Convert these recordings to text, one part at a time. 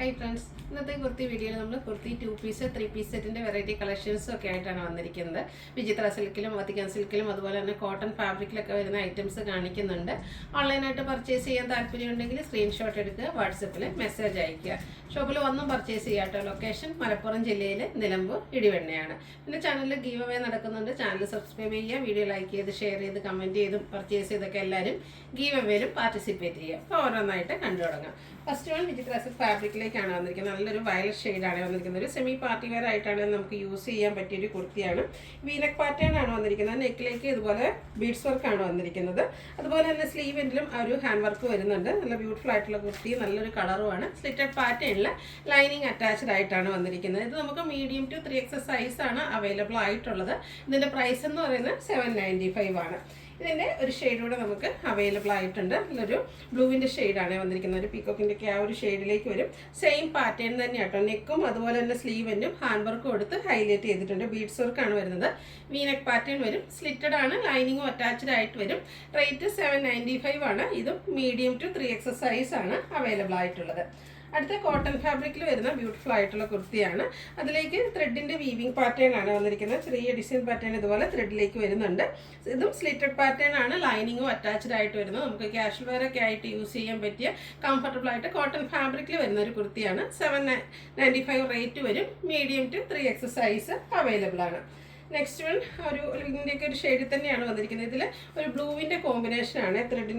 Hi friends, ഇന്നത്തെ കുർത്തി വീഡിയോയിൽ നമ്മൾ കുർത്തി 2 പീസ് 3 പീസ് സെറ്റിന്റെ വെറൈറ്റി കളക്ഷൻസും ഒക്കെ ആയിട്ടാണ് വന്നിരിക്കുന്നത്. വിചിത്ര സിൽക്കിലും വത്തിക്കാൻ സിൽക്കിലും അതുപോലെ തന്നെ കോട്ടൺ ഫാബ്രിക്കിലൊക്കെ വരുന്ന ഐറ്റംസ് കാണിക്കുന്നുണ്ട്. ഓൺലൈനായിട്ട് പർച്ചേസ് ചെയ്യാൻ താല്പര്യമുണ്ടെങ്കിൽ സ്ക്രീൻഷോട്ട് എടുക്കുക, വാട്സപ്പിൽ മെസ്സേജ് അയയ്ക്കുക. ഷോപ്പിൽ വന്നും പർച്ചേസ് ചെയ്യാട്ടോ. ലൊക്കേഷൻ മലപ്പുറം ജില്ലയിലെ നിലമ്പൂർ ഇടിവെണ്ണയാണ്. പിന്നെ ചാനലിൽ ഗീവ് അവേ നടക്കുന്നുണ്ട്. ചാനൽ സബ്സ്ക്രൈബ് ചെയ്യുക, വീഡിയോ ലൈക്ക് ചെയ്ത് ഷെയർ ചെയ്ത് കമൻറ്റ് ചെയ്തും പർച്ചേസ് ചെയ്തൊക്കെ എല്ലാവരും ഗീവ് അവേയിലും പാർട്ടിസിപ്പേറ്റ് ചെയ്യുക. അപ്പോൾ ഓരോന്നായിട്ട് കണ്ടു തുടങ്ങാം. ഫസ്റ്റ് വൺ വിചിത്ര സിൽക്ക് ഫാബ്രിക്കിലേക്കാണ് വന്നിരിക്കുന്നത്. നല്ലൊരു വയലറ്റ് ഷെയ്ഡാണ് വന്നിരിക്കുന്നത്. ഒരു സെമി പാർട്ടി വെയർ ആയിട്ടാണ് നമുക്ക് യൂസ് ചെയ്യാൻ പറ്റിയൊരു കുർത്തിയാണ്. വീനക്ക് പാറ്റേൺ ആണ് വന്നിരിക്കുന്നത്. നെക്കിലേക്ക് ഇതുപോലെ ബീഡ്സ് വർക്കാണ് വന്നിരിക്കുന്നത്. അതുപോലെ തന്നെ സ്ലീവിലും ഒരു ഹാൻഡ് വർക്ക് വരുന്നുണ്ട്. നല്ല ബ്യൂട്ടിഫുൾ ആയിട്ടുള്ള കുർത്തി, നല്ലൊരു കളറുമാണ്. സ്ലിറ്റഡ് പാറ്റേണിൽ ലൈനിങ് അറ്റാച്ച്ഡ് ആയിട്ടാണ് വന്നിരിക്കുന്നത്. ഇത് നമുക്ക് മീഡിയം ടു 3XS സൈസാണ് അവൈലബിൾ ആയിട്ടുള്ളത്. ഇതിൻ്റെ പ്രൈസ് എന്ന് പറയുന്നത് 795 ആണ്. ഇതിൻ്റെ ഒരു ഷെയ്ഡ് കൂടെ നമുക്ക് അവൈലബിൾ ആയിട്ടുണ്ട്. നല്ലൊരു ബ്ലൂവിൻ്റെ ഷെയ്ഡാണ് വന്നിരിക്കുന്നത്. ഒരു പീക്കോക്കിൻ്റെ ഒക്കെ ആ ഒരു ഷെയ്ഡിലേക്ക് വരും. സെയിം പാറ്റേൺ തന്നെ കേട്ടോ. നെക്കും അതുപോലെ തന്നെ സ്ലീവെന്നും ഹാൻഡ് വർക്കും കൊടുത്ത് ഹൈലൈറ്റ് ചെയ്തിട്ടുണ്ട്. ബീഡ്സ് വർക്കാണ് വരുന്നത്. വീനക്ക് പാറ്റേൺ വരും. സ്ലിറ്റഡ് ആണ്, ലൈനിങ്ങും അറ്റാച്ച്ഡ് ആയിട്ട് വരും. റേറ്റ് 795 ആണ്. ഇതും മീഡിയം ടു 3XS സൈസാണ് അവൈലബിൾ ആയിട്ടുള്ളത്. അടുത്ത കോട്ടൺ ഫാബ്രിക്കിൽ വരുന്ന ബ്യൂട്ടിഫുൾ ആയിട്ടുള്ള കുർത്തിയാണ്. അതിലേക്ക് ത്രെഡിൻ്റെ വീവിങ് പാറ്റേൺ ആണ് വന്നിരിക്കുന്നത്. ചെറിയ ഡിസൈൻ പാറ്റേൺ ഇതുപോലെ ത്രെഡിലേക്ക് വരുന്നുണ്ട്. ഇതും സ്ലിറ്റഡ് പാറ്റേൺ ആണ്, ലൈനിങ്ങും അറ്റാച്ച്ഡ് ആയിട്ട് വരുന്നത്. നമുക്ക് ക്യാഷ്വൽ വെയർ ഒക്കെ ആയിട്ട് യൂസ് ചെയ്യാൻ പറ്റിയ കംഫർട്ടബിൾ ആയിട്ട് കോട്ടൺ ഫാബ്രിക്കിൽ വരുന്ന ഒരു കുർത്തിയാണ്. 795 റേറ്റ് വരും. Medium to 3XS size available ആണ്. നെക്സ്റ്റ് വൺ ഇതിൻ്റെയൊക്കെ ഒരു ഷെയ്ഡിൽ തന്നെയാണ് വന്നിരിക്കുന്നത്. ഇതിൽ ഒരു ബ്ലൂവിൻ്റെ കോമ്പിനേഷനാണ് ത്രെഡിൻ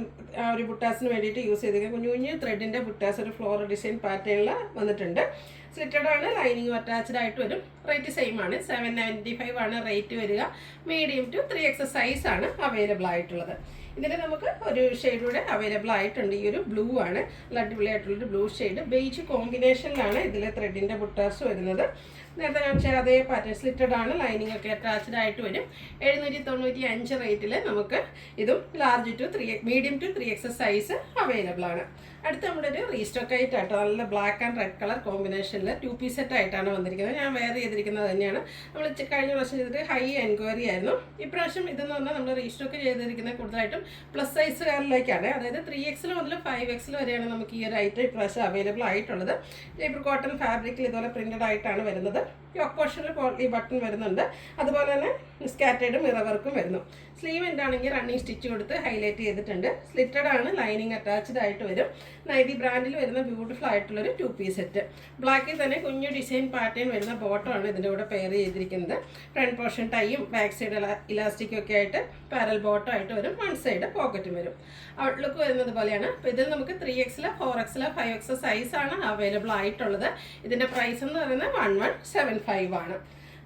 ഒരു ബുട്ടാസിന് വേണ്ടിയിട്ട് യൂസ് ചെയ്തിരിക്കുന്നത്. കുഞ്ഞു കുഞ്ഞു ത്രെഡിൻ്റെ ബുട്ടാസ് ഒരു ഫ്ലോറൽ ഡിസൈൻ പാറ്റേണിൽ വന്നിട്ടുണ്ട്. സ്ലിറ്റഡ് ആണ്, ലൈനിങ്ങും അറ്റാച്ച്ഡ് ആയിട്ട് വരും. റേറ്റ് സെയിം ആണ്, 795 ആണ് റേറ്റ് വരിക. മീഡിയം ടു 3XS സൈസാണ് അവൈലബിൾ ആയിട്ടുള്ളത്. ഇതിൽ നമുക്ക് ഒരു ഷെയ്ഡ് കൂടെ അവൈലബിൾ ആയിട്ടുണ്ട്. ഈ ഒരു ബ്ലൂ ആണ്, നല്ല അടിപൊളിയായിട്ടുള്ളൊരു ബ്ലൂ ഷെയ്ഡ്. ബേജ് കോമ്പിനേഷനിലാണ് ഇതിൽ ത്രെഡിൻ്റെ ബുട്ടാസ് വരുന്നത്. നേരത്തെ കാണിച്ചാൽ അതേ പാറ്റേൺ സ്ലിറ്റഡ് ആണ്, ലൈനിങ് ഒക്കെ അറ്റാച്ച്ഡ് ആയിട്ട് വരും. 795 റേറ്റിൽ നമുക്ക് ഇതും large to medium to 3XS size available ആണ്. അടുത്ത നമ്മുടെ ഒരു റീസ്റ്റോക്ക് ആയിട്ടാട്ടോ. നല്ല ബ്ലാക്ക് ആൻഡ് റെഡ് കളർ കോമ്പിനേഷനിൽ 2 പീസ് സെറ്റ് ആയിട്ടാണ് വന്നിരിക്കുന്നത്. ഞാൻ വെയർ ചെയ്തിരിക്കുന്നത് തന്നെയാണ്. നമ്മൾ കഴിഞ്ഞ പ്രാവശ്യം ചെയ്തിട്ട് ഹൈ എൻക്വയറി ആയിരുന്നു. ഇപ്രാവശ്യം ഇതെന്ന് പറഞ്ഞാൽ നമ്മൾ റീസ്റ്റോക്ക് ചെയ്തിരിക്കുന്നത് കൂടുതലായിട്ടും പ്ലസ് സൈസുകാരിലേക്കാണ്. അതായത് 3XL മുതൽ 5XL വരെയാണ് നമുക്ക് ഈ ഒരു ഐറ്റം ഇപ്രാവശ്യം അവൈലബിൾ ആയിട്ടുള്ളത്. ജയ്പൂർ കോട്ടൺ ഫാബ്രിക്കിൽ ഇതുപോലെ പ്രിന്റഡ് ആയിട്ടാണ് വരുന്നത്. യോക്ക് പോർഷനിൽ ഈ ബട്ടൺ വരുന്നുണ്ട്. അതുപോലെ തന്നെ സ്കാറ്റേഡ് മിറർ വർക്കും വരുന്നു. സ്ലീവ് എന്താണെങ്കിൽ റണ്ണിങ് സ്റ്റിച്ച് കൊടുത്ത് ഹൈലൈറ്റ് ചെയ്തിട്ടുണ്ട്. സ്ലിറ്റഡ് ആണ്, ലൈനിങ് അറ്റാച്ച്ഡ് ആയിട്ട് വരും. നൈതി ബ്രാൻഡിൽ വരുന്ന ബ്യൂട്ടിഫുൾ ആയിട്ടുള്ളൊരു 2 പീസ് സെറ്റ്. ബ്ലാക്കിൽ തന്നെ കുഞ്ഞു ഡിസൈൻ പാറ്റേൺ വരുന്ന ബോട്ടം ആണ് ഇതിൻ്റെ കൂടെ പെയർ ചെയ്തിരിക്കുന്നത്. ഫ്രണ്ട് പോർഷൻ ടൈയും ബാക്ക് സൈഡ് ഇലാസ്റ്റിക്കും ഒക്കെ ആയിട്ട് പാരൽ ബോട്ടം ആയിട്ട് വരും. വൺ സൈഡ് പോക്കറ്റും വരും. ഔട്ട്ലുക്ക് വരുന്നത് പോലെയാണ്. അപ്പോൾ ഇതിൽ നമുക്ക് 3XL 4XL 5XL സൈസാണ് അവൈലബിൾ ആയിട്ടുള്ളത്. ഇതിൻ്റെ പ്രൈസ് എന്ന് പറയുന്നത് 1175 ആണ്.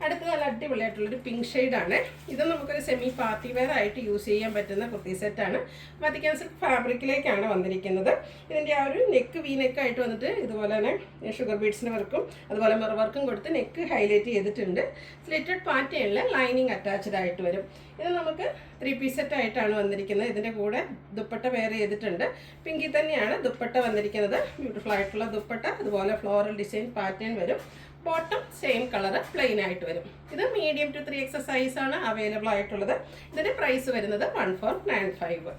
അടുത്ത നല്ല അടിപൊളിയായിട്ടുള്ളൊരു പിങ്ക് ഷെയ്ഡാണ്. ഇത് നമുക്കൊരു സെമി പാർട്ടി വെയർ ആയിട്ട് യൂസ് ചെയ്യാൻ പറ്റുന്ന കുർത്തി സെറ്റാണ്. വത്തിക്കാൻ സിൽക്ക് ഫാബ്രിക്കിലേക്കാണ് വന്നിരിക്കുന്നത്. ഇതിൻ്റെ ആ ഒരു നെക്ക് വി നെക്കായിട്ട് വന്നിട്ട് ഇതുപോലെ തന്നെ ഷുഗർ ബീഡ്സിന് വർക്കും അതുപോലെ മിറർ വർക്കും കൊടുത്ത് നെക്ക് ഹൈലൈറ്റ് ചെയ്തിട്ടുണ്ട്. സ്ലിറ്റഡ് പാറ്റേണിൽ ലൈനിങ് അറ്റാച്ച്ഡ് ആയിട്ട് വരും. ഇത് നമുക്ക് 3 പീസ് സെറ്റ് ആയിട്ടാണ് വന്നിരിക്കുന്നത്. ഇതിൻ്റെ കൂടെ ദുപ്പട്ട വെയർ ചെയ്തിട്ടുണ്ട്. പിങ്കിൽ തന്നെയാണ് ദുപ്പട്ട വന്നിരിക്കുന്നത്. ബ്യൂട്ടിഫുൾ ആയിട്ടുള്ള ദുപ്പട്ട, അതുപോലെ ഫ്ലോറൽ ഡിസൈൻ പാറ്റേൺ വരും. ബോട്ടം സെയിം കളർ പ്ലെയിൻ ആയിട്ട് വരും. ഇത് മീഡിയം ടു 3XS സൈസാണ് അവൈലബിൾ ആയിട്ടുള്ളത്. ഇതിൻ്റെ പ്രൈസ് വരുന്നത് 1495.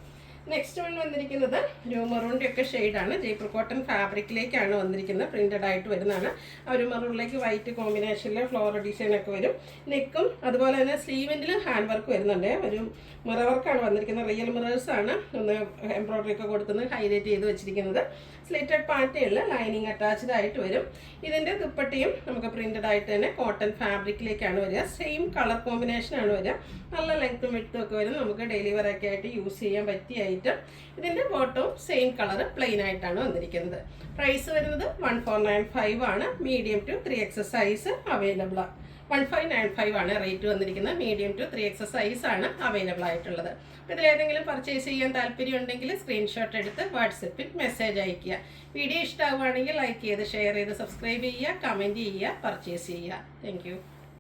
നെക്സ്റ്റ് വൺ വന്നിരിക്കുന്നത് ഒരു മെറൂണിൻ്റെ ഒക്കെ ഷെയ്ഡാണ്. ജയ്പൂർ കോട്ടൺ ഫാബ്രിക്കിലേക്കാണ് വന്നിരിക്കുന്നത്. പ്രിന്റഡ് ആയിട്ട് വരുന്നതാണ്. ആ ഒരു മെറൂണിലേക്ക് വൈറ്റ് കോമ്പിനേഷനിൽ ഫ്ലോറൽ ഡിസൈൻ ഒക്കെ വരും. നെക്കും അതുപോലെ തന്നെ സ്ലീവെൻറ്റിലും ഹാൻഡ് വർക്ക് വരുന്നുണ്ട്. ഒരു മിറർ വർക്കാണ് വന്നിരിക്കുന്നത്. റിയൽ മിറേഴ്സ് ആണ് ഒന്ന് എംബ്രോയ്ഡറി ഒക്കെ കൊടുക്കുന്നത് ഹൈലൈറ്റ് ചെയ്ത് വെച്ചിരിക്കുന്നത്. സ്ലിറ്റഡ് പാറ്റേണിൽ ലൈനിങ് അറ്റാച്ച്ഡ് ആയിട്ട് വരും. ഇതിൻ്റെ ദുപ്പട്ടയും നമുക്ക് പ്രിന്റഡ് ആയിട്ട് തന്നെ കോട്ടൺ ഫാബ്രിക്കിലേക്കാണ് വരിക. സെയിം കളർ കോമ്പിനേഷനാണ് വരിക. നല്ല ലെങ്ത്തും വിഡ്ത്തും ഒക്കെ വരും. നമുക്ക് ഡെയിലി വെയർ ഒക്കെ ആയിട്ട് യൂസ് ചെയ്യാൻ പറ്റിയ ഐറ്റം. ഇതിൻ്റെ ബോട്ടവും സെയിം കളർ പ്ലെയിൻ ആയിട്ടാണ് വന്നിരിക്കുന്നത്. പ്രൈസ് വരുന്നത് 1495 ആണ്. Medium to 3XS size available ആണ്. 1595 ആണ് റേറ്റ് വന്നിരിക്കുന്നത്. മീഡിയം ടു 3XS സൈസാണ് അവൈലബിൾ ആയിട്ടുള്ളത്. അപ്പോൾ ഇതിലേതെങ്കിലും പർച്ചേസ് ചെയ്യാൻ താല്പര്യമുണ്ടെങ്കിൽ സ്ക്രീൻഷോട്ട് എടുത്ത് വാട്സപ്പിൽ മെസ്സേജ് അയയ്ക്കുക. വീഡിയോ ഇഷ്ടമാവുകയാണെങ്കിൽ ലൈക്ക് ചെയ്ത് ഷെയർ ചെയ്ത് സബ്സ്ക്രൈബ് ചെയ്യുക, കമൻറ്റ് ചെയ്യുക, പർച്ചേസ് ചെയ്യുക. താങ്ക്